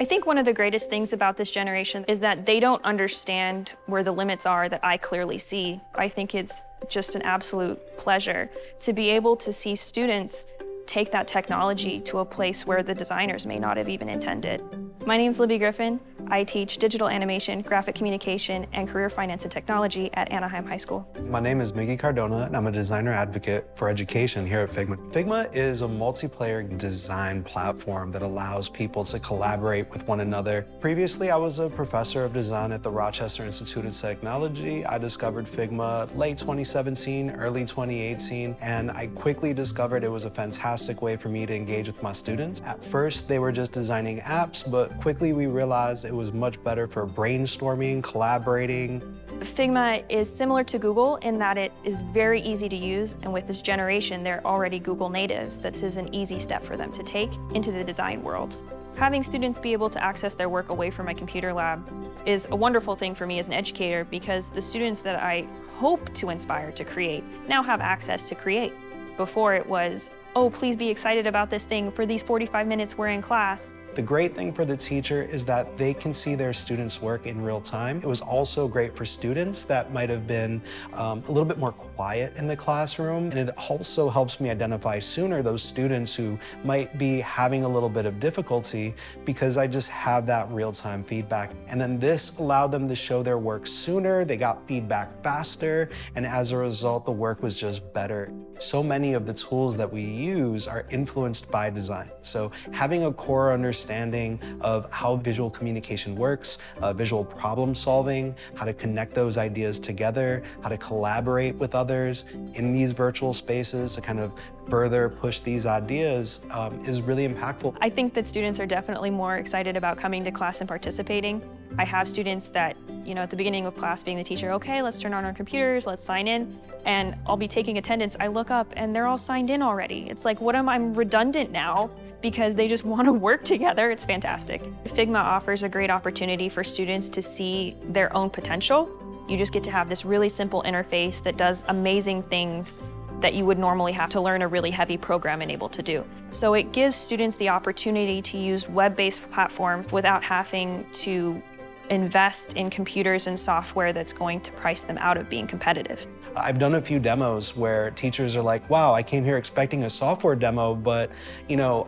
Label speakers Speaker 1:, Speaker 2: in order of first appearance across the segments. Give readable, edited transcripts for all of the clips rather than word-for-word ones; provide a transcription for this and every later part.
Speaker 1: I think one of the greatest things about this generation is that they don't understand where the limits are that I clearly see. I think it's just an absolute pleasure to be able to see students take that technology to a place where the designers may not have even intended. My name's Libby Griffin. I teach digital animation, graphic communication, and career finance and technology at Anaheim High School.
Speaker 2: My name is Miggy Cardona, and I'm a designer advocate for education here at Figma. Figma is a multiplayer design platform that allows people to collaborate with one another. Previously, I was a professor of design at the Rochester Institute of Technology. I discovered Figma late 2017, early 2018, and I quickly discovered it was a fantastic way for me to engage with my students. At first, they were just designing apps, but quickly we realized it was much better for brainstorming, collaborating.
Speaker 1: Figma is similar to Google in that it is very easy to use, and with this generation, they're already Google natives. This is an easy step for them to take into the design world. Having students be able to access their work away from my computer lab is a wonderful thing for me as an educator because the students that I hope to inspire to create now have access to create. Before it was, oh, please be excited about this thing for these 45 minutes we're in class.
Speaker 2: The great thing for the teacher is that they can see their students' work in real time. It was also great for students that might have been a little bit more quiet in the classroom. And it also helps me identify sooner those students who might be having a little bit of difficulty because I just have that real-time feedback. And then this allowed them to show their work sooner, they got feedback faster, and as a result, the work was just better. So many of the tools that we use are influenced by design. So having a core understanding of how visual communication works, visual problem solving, how to connect those ideas together, how to collaborate with others in these virtual spaces to kind of further push these ideas is really impactful.
Speaker 1: I think that students are definitely more excited about coming to class and participating. I have students that, at the beginning of class being the teacher, okay, let's turn on our computers, let's sign in, and I'll be taking attendance. I look up and they're all signed in already. It's like, I'm redundant now because they just want to work together. It's fantastic. Figma offers a great opportunity for students to see their own potential. You just get to have this really simple interface that does amazing things that you would normally have to learn a really heavy program and able to do. So it gives students the opportunity to use web-based platforms without having to invest in computers and software that's going to price them out of being competitive.
Speaker 2: I've done a few demos where teachers are like, wow, I came here expecting a software demo, but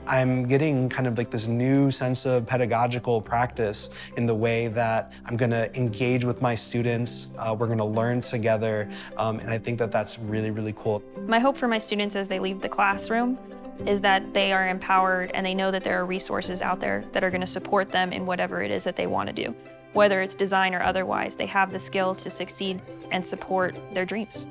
Speaker 2: I'm getting kind of like this new sense of pedagogical practice in the way that I'm gonna engage with my students, we're gonna learn together, and I think that that's really, really cool.
Speaker 1: My hope for my students as they leave the classroom is that they are empowered and they know that there are resources out there that are gonna support them in whatever it is that they wanna do. Whether it's design or otherwise, they have the skills to succeed and support their dreams.